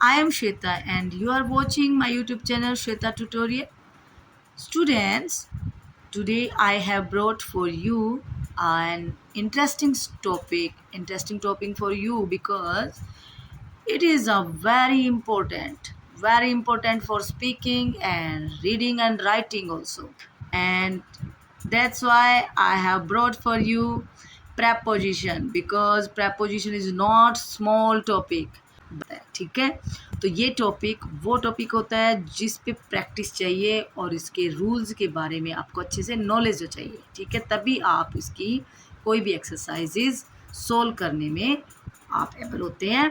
I am Shweta and you are watching my YouTube channel Shweta Tutorial. Students, today I have brought for you an interesting topic for you because it is a very important for speaking and reading and writing also. And that's why I have brought for you preposition because preposition is not small topic. ठीक है, तो ये topic वो topic होता है जिस पे practice चाहिए और इसके रूल्स के बारे में आपको अच्छे से नॉलेज चाहिए। ठीक है, तभी आप इसकी कोई भी एक्सरसाइजेज सोल्व करने में आप एबल होते हैं।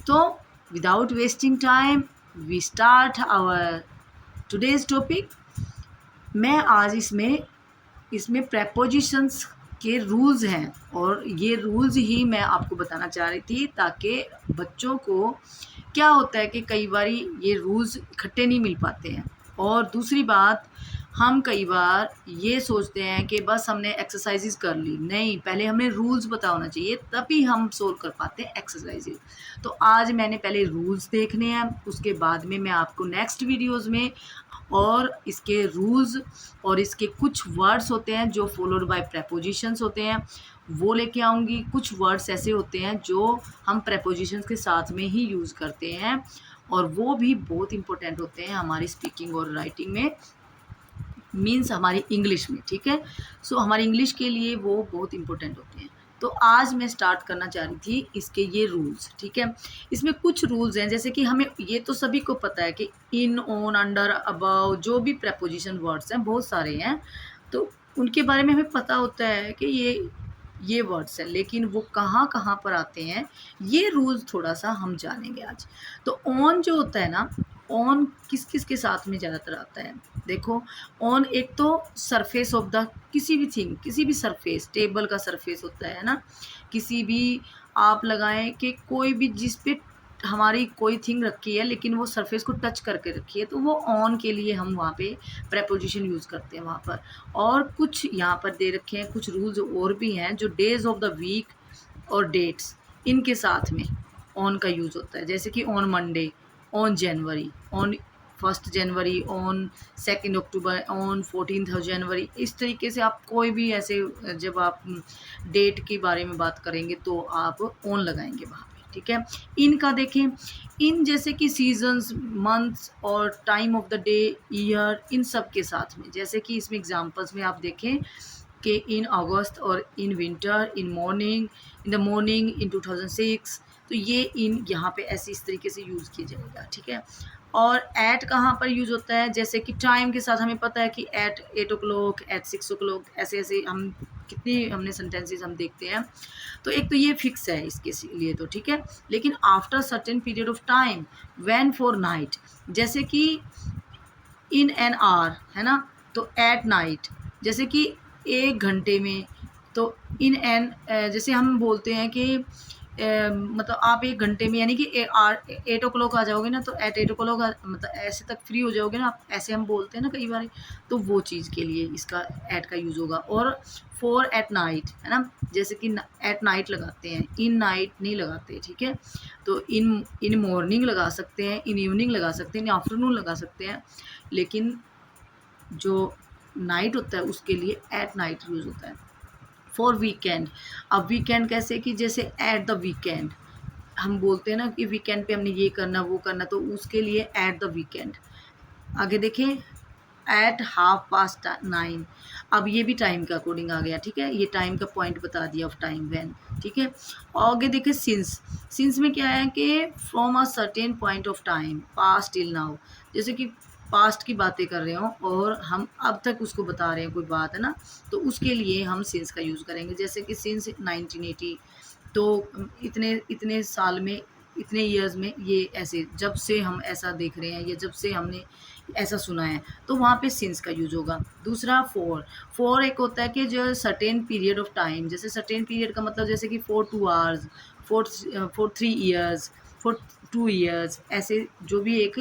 तो without wasting time we start our today's topic. मैं आज इसमें प्रेपोजिशंस के रूल्स हैं और ये रूल्स ही मैं आपको बताना चाह रही थी ताकि बच्चों को क्या होता है कि कई बार ये रूल्स इकट्ठे नहीं मिल पाते हैं। और दूसरी बात, हम कई बार ये सोचते हैं कि बस हमने एक्सरसाइजेज कर ली, नहीं, पहले हमें रूल्स पता होना चाहिए तभी हम सोल्व कर पाते हैं एक्सरसाइजेज। तो आज मैंने पहले रूल्स देखने हैं, उसके बाद में मैं आपको नेक्स्ट वीडियोज़ में और इसके रूल्स और इसके कुछ वर्ड्स होते हैं जो फॉलोड बाय प्रेपोजिशंस होते हैं वो लेके आऊँगी। कुछ वर्ड्स ऐसे होते हैं जो हम प्रेपोजिशंस के साथ में ही यूज़ करते हैं और वो भी बहुत इंपॉर्टेंट होते हैं हमारी स्पीकिंग और राइटिंग में, मीन्स हमारी इंग्लिश में। ठीक है, सो हमारी इंग्लिश के लिए वो बहुत इंपॉर्टेंट होते हैं। तो आज मैं स्टार्ट करना चाह रही थी इसके ये रूल्स। ठीक है, इसमें कुछ रूल्स हैं जैसे कि हमें ये तो सभी को पता है कि इन, ऑन, अंडर, अबव, जो भी प्रेपोजिशन वर्ड्स हैं बहुत सारे हैं, तो उनके बारे में हमें पता होता है कि ये वर्ड्स हैं, लेकिन वो कहाँ कहाँ पर आते हैं ये रूल्स थोड़ा सा हम जानेंगे आज। तो ऑन जो होता है ना, ऑन किस किस के साथ में ज़्यादातर आता है? देखो, ऑन एक तो सरफेस ऑफ द किसी भी थिंग, किसी भी सरफेस, टेबल का सरफेस होता है ना, किसी भी आप लगाएं कि कोई भी जिस पे हमारी कोई थिंग रखी है लेकिन वो सरफेस को टच करके रखी है, तो वो ऑन के लिए हम वहाँ पे प्रेपोजिशन यूज़ करते हैं वहाँ पर। और कुछ यहाँ पर दे रखे हैं कुछ रूल्स और भी हैं जो डेज ऑफ द वीक और डेट्स, इनके साथ में ऑन का यूज़ होता है। जैसे कि on Monday, on January, on 1 January, on 2 October, on 14 जनवरी, इस तरीके से आप कोई भी ऐसे जब आप डेट के बारे में बात करेंगे तो आप ऑन लगाएंगे वहाँ पे। ठीक है, इन का देखें, इन जैसे कि सीजन्स, मंथ्स और time of the day, year, इन सब के साथ में। जैसे कि इसमें एग्जांपल्स में आप देखें कि इन अगस्त और in winter, in morning, in the morning in 2006, तो ये इन यहाँ पे ऐसे इस तरीके से यूज़ किया जाएगा। ठीक है, और एट कहाँ पर यूज़ होता है? जैसे कि टाइम के साथ हमें पता है कि एट 8 o'clock, एट 6 o'clock, ऐसे ऐसे हम कितनी हमने सेंटेंसेस हम देखते हैं। तो एक तो ये फिक्स है इसके लिए तो ठीक है, लेकिन after certain period of time, when for night, जैसे कि इन एन आवर है ना, तो एट नाइट, जैसे कि 1 घंटे में, तो इन एन जैसे हम बोलते हैं कि मतलब आप 1 घंटे में, यानी कि 8 o'clock आ जाओगे ना, तो एट 8 o'clock मतलब ऐसे तक फ्री हो जाओगे ना आप, ऐसे हम बोलते हैं ना कई बार, तो वो चीज़ के लिए इसका एट का यूज़ होगा। और फॉर एट नाइट है ना, जैसे कि एट नाइट लगाते हैं, इन नाइट नहीं लगाते। ठीक है, तो इन मॉर्निंग लगा सकते हैं, इन इवनिंग लगा सकते हैं, इन आफ्टरनून लगा सकते हैं, लेकिन जो नाइट होता है उसके लिए एट नाइट यूज़ होता है। फॉर वीकेंड, अब वीकेंड कैसे कि जैसे एट द वीकेंड हम बोलते हैं ना कि वीकेंड पे हमने ये करना वो करना, तो उसके लिए एट द वीकेंड। आगे देखें, एट 9:30, अब ये भी टाइम के अकॉर्डिंग आ गया। ठीक है, ये टाइम का पॉइंट बता दिया ऑफ टाइम व्हेन। ठीक है, आगे देखें सिंस में क्या है कि from a certain point of time, past till now, जैसे कि पास्ट की बातें कर रहे हो और हम अब तक उसको बता रहे हैं कोई बात है ना, तो उसके लिए हम सिंस का यूज़ करेंगे। जैसे कि सिंस 1980, तो इतने इतने साल में, इतने ईयर्स में, ये ऐसे जब से हम ऐसा देख रहे हैं या जब से हमने ऐसा सुना है, तो वहाँ पे सिंस का यूज़ होगा। दूसरा फॉर एक होता है कि जो सर्टेन पीरियड ऑफ टाइम, जैसे सर्टेन पीरियड का मतलब जैसे कि for 2 hours, for 3 years, for 2 years, ऐसे जो भी एक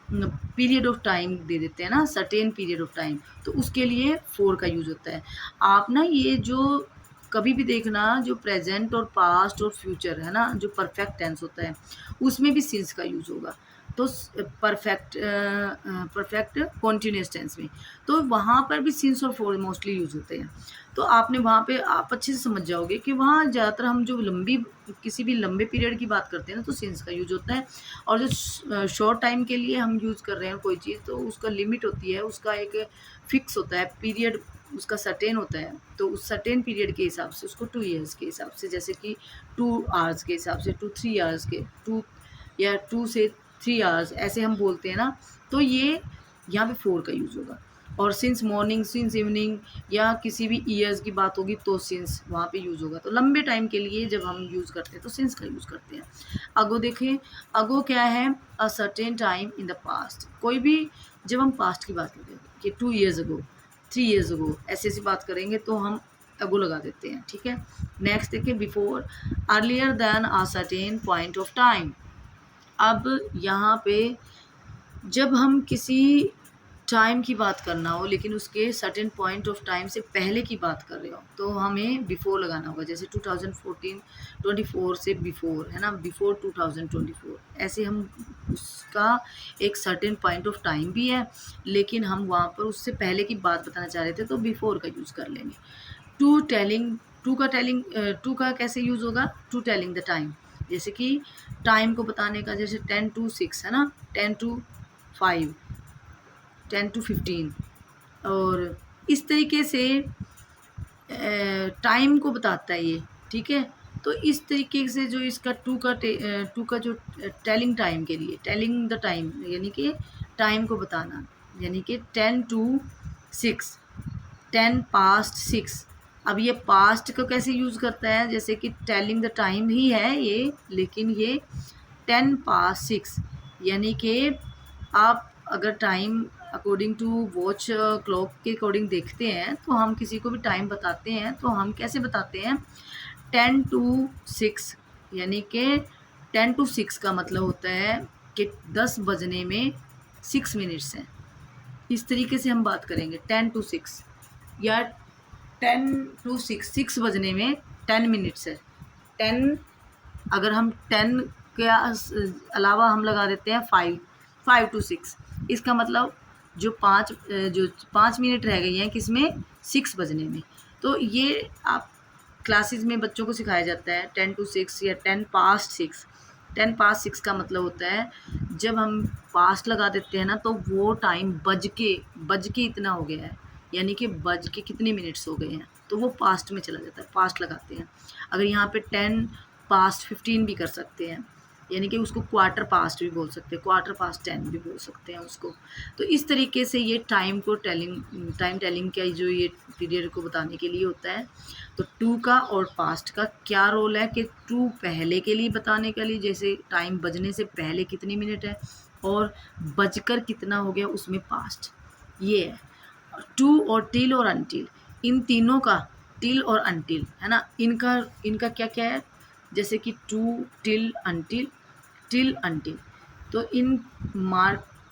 पीरियड ऑफ टाइम दे देते हैं ना, सर्टेन पीरियड ऑफ टाइम, तो उसके लिए फॉर का यूज़ होता है। आप ना ये जो कभी भी देखना जो प्रेजेंट और पास्ट और फ्यूचर है ना, जो परफेक्ट टेंस होता है उसमें भी सिंस का यूज़ होगा। तो परफेक्ट कॉन्टिन्यूस टेंस में तो वहाँ पर भी सिंस और फॉर मोस्टली यूज़ होते हैं। तो आपने वहाँ पे आप अच्छे से समझ जाओगे कि वहाँ ज़्यादातर हम जो किसी भी लंबे पीरियड की बात करते हैं ना तो सिंस का यूज होता है। और जो शॉर्ट टाइम के लिए हम यूज़ कर रहे हैं कोई चीज़ तो उसका लिमिट होती है, उसका एक फिक्स होता है पीरियड, उसका सर्टेन होता है। तो उस सर्टेन पीरियड के हिसाब से उसको 2 ईयर्स के हिसाब से, जैसे कि 2 आवर्स के हिसाब से, 2-3 आवर्स के 2 या 2 से 3 आवर्स ऐसे हम बोलते हैं ना, तो ये यहाँ पे 4 का यूज़ होगा। और सिंस मॉर्निंग, सिंस इवनिंग या किसी भी ईयर्स की बात होगी तो सिंस वहाँ पे यूज़ होगा। तो लंबे टाइम के लिए जब हम यूज़ करते हैं तो सिंस का यूज़ करते हैं। अगो देखें, अगो क्या है? A certain time in the past. कोई भी जब हम पास्ट की बात करें कि 2 ईयर्स अगो, 3 ईयर्स अगो ऐसी बात करेंगे तो हम अगो लगा देते हैं, ठीक है। नेक्स्ट देखिए, before, earlier then a certain point of time. अब यहाँ पे जब हम किसी टाइम की बात करना हो लेकिन उसके सर्टेन पॉइंट ऑफ टाइम से पहले की बात कर रहे हो तो हमें बिफोर लगाना होगा। जैसे 2024 से बिफोर है ना, बिफोर 2024 ऐसे हम उसका एक सर्टेन पॉइंट ऑफ टाइम भी है लेकिन हम वहाँ पर उससे पहले की बात बताना चाह रहे थे तो बिफोर का यूज़ कर लेंगे। टू का कैसे यूज़ होगा? टू टेलिंग द टाइम, जैसे कि टाइम को बताने का, जैसे 10 to 6 है ना, 10 to 5, 10 to 15 और इस तरीके से टाइम को बताता है ये, ठीक है। तो इस तरीके से जो इसका टू का जो टेलिंग टाइम के लिए, टेलिंग द टाइम यानी कि टाइम को बताना, यानी कि 10 to 6, 10 past 6। अब ये पास्ट को कैसे यूज़ करता है? जैसे कि टेलिंग द टाइम ही है ये, लेकिन ये 10 past 6 यानी कि आप अगर time according to watch clock के अकॉर्डिंग देखते हैं तो हम किसी को भी टाइम बताते हैं तो हम कैसे बताते हैं? 10 to 6 यानी कि 10 to 6 का मतलब होता है कि 10 बजने में 6 मिनट्स हैं। इस तरीके से हम बात करेंगे 10 to 6 या 10 to 6, 6 बजने में 10 मिनट्स है। 10 अगर हम 10 के अलावा हम लगा देते हैं 5 to 6, इसका मतलब जो 5 मिनट रह गई हैं किसमें? 6 बजने में। तो ये आप क्लासेस में बच्चों को सिखाया जाता है 10 to 6 या 10 past 6। 10 past 6 का मतलब होता है जब हम पास्ट लगा देते हैं ना तो वो टाइम बज के इतना हो गया है, यानी कि बज के कितने मिनट्स हो गए हैं तो वो पास्ट में चला जाता है, पास्ट लगाते हैं। अगर यहाँ पे 10 past 15 भी कर सकते हैं, यानी कि उसको क्वार्टर पास्ट भी बोल सकते हैं, क्वार्टर पास्ट 10 भी बोल सकते हैं उसको। तो इस तरीके से ये टाइम टेलिंग का जो ये पीरियड को बताने के लिए होता है। तो टू का और पास्ट का क्या रोल है कि टू पहले के लिए बताने के लिए, जैसे टाइम बजने से पहले कितनी मिनट है और बजकर कितना हो गया उसमें पास्ट, ये है। टू और टिल और अनटिल, इन तीनों का, टिल और अनटिल है ना, इनका क्या क्या है? जैसे कि टू टिल अनटिल, तो in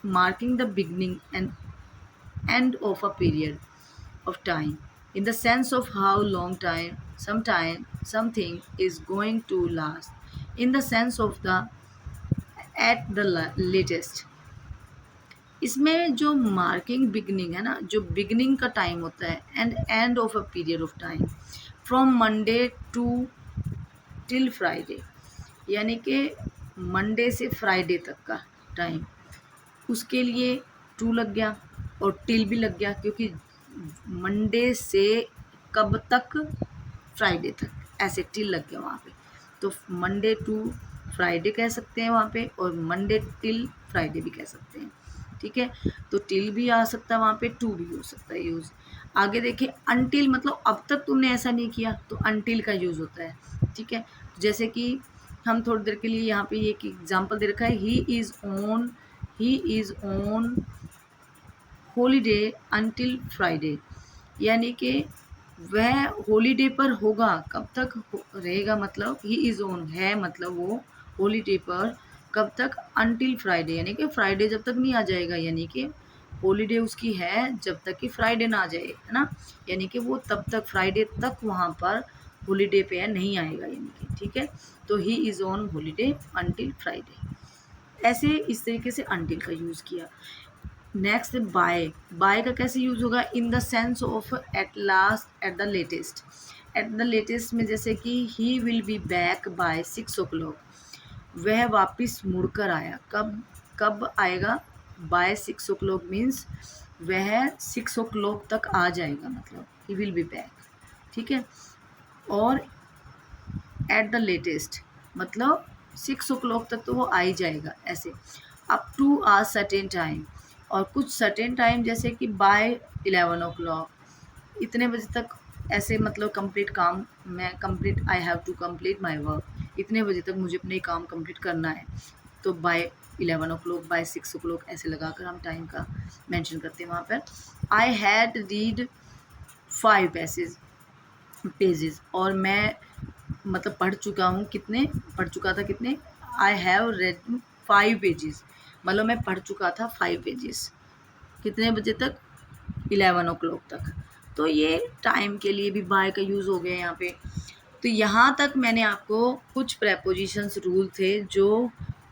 marking the beginning and end of a period of time in the sense of how long something is going to last in the sense of the at the latest। इसमें जो marking beginning है ना, जो beginning का time होता है and end of a period of time from Monday to till Friday, यानी कि मंडे से फ्राइडे तक का टाइम, उसके लिए टू लग गया और टिल भी लग गया, क्योंकि मंडे से कब तक? फ्राइडे तक, ऐसे टिल लग गया वहाँ पे। तो मंडे टू फ्राइडे कह सकते हैं वहाँ पे और मंडे टिल फ्राइडे भी कह सकते हैं, ठीक है। तो टिल भी आ सकता है वहाँ पे, टू भी हो सकता है यूज़। आगे देखिए, अनटिल मतलब अब तक तुमने ऐसा नहीं किया तो अनटिल का यूज़ होता है, ठीक है। जैसे कि हम थोड़ी देर के लिए यहाँ पे एक एग्जांपल दे रखा है, he is on holiday until Friday, यानी कि वह हॉलीडे पर होगा, कब तक रहेगा? मतलब ही इज़ ऑन है, मतलब वो हॉलीडे पर कब तक? अनटिल फ्राइडे, यानी कि फ्राइडे जब तक नहीं आ जाएगा, यानी कि हॉलीडे उसकी है जब तक कि फ्राइडे ना आ जाए, है ना। यानी कि वो तब तक फ्राइडे तक वहाँ पर हॉलीडे पे है, नहीं आएगा यानी कि, ठीक है। तो he is on holiday until Friday. ऐसे इस तरीके से अंटिल का यूज़ किया। Next bye. बाय का कैसे यूज़ होगा? In the sense of at last, at the latest. At the latest में जैसे कि he will be back by 6 o'clock, वह वापस मुड़कर आया। कब कब आएगा? बाय 6 o'clock मीन्स वह 6 o'clock तक आ जाएगा, मतलब ही विल बी बैक, ठीक है। और एट द लेटेस्ट मतलब 6 o'clock तक तो वो आ ही जाएगा, ऐसे। Up to a certain time, और कुछ सर्टेन टाइम जैसे कि बाय 11 o'clock, इतने बजे तक, ऐसे मतलब कंप्लीट काम मैं complete, I have to complete my work, इतने बजे तक मुझे अपने काम कंप्लीट करना है। तो बाय 11 o'clock, बाय 6 o'clock ऐसे लगाकर हम टाइम का मेंशन करते हैं वहाँ पर। आई हैड रीड 5 पेजेस, और मैं मतलब पढ़ चुका हूँ, कितने पढ़ चुका था, कितने? आई हैव रेड 5 पेजेस, मतलब मैं पढ़ चुका था 5 पेजेस, कितने बजे तक? 11 o'clock तक। तो ये टाइम के लिए भी बाय का यूज़ हो गया यहाँ पे। तो यहाँ तक मैंने आपको कुछ प्रेपोजिशंस रूल थे जो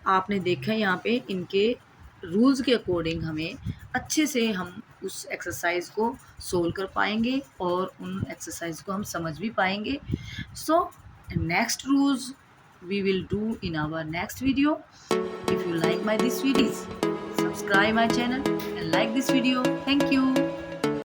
आपने देखा यहाँ पे, इनके रूल्स के अकॉर्डिंग हमें अच्छे से हम उस एक्सरसाइज को सोल्व कर पाएंगे और उन एक्सरसाइज को हम समझ भी पाएंगे। So next rules we will do in our next video. If you like my this videos, subscribe my channel and like this video. Thank you.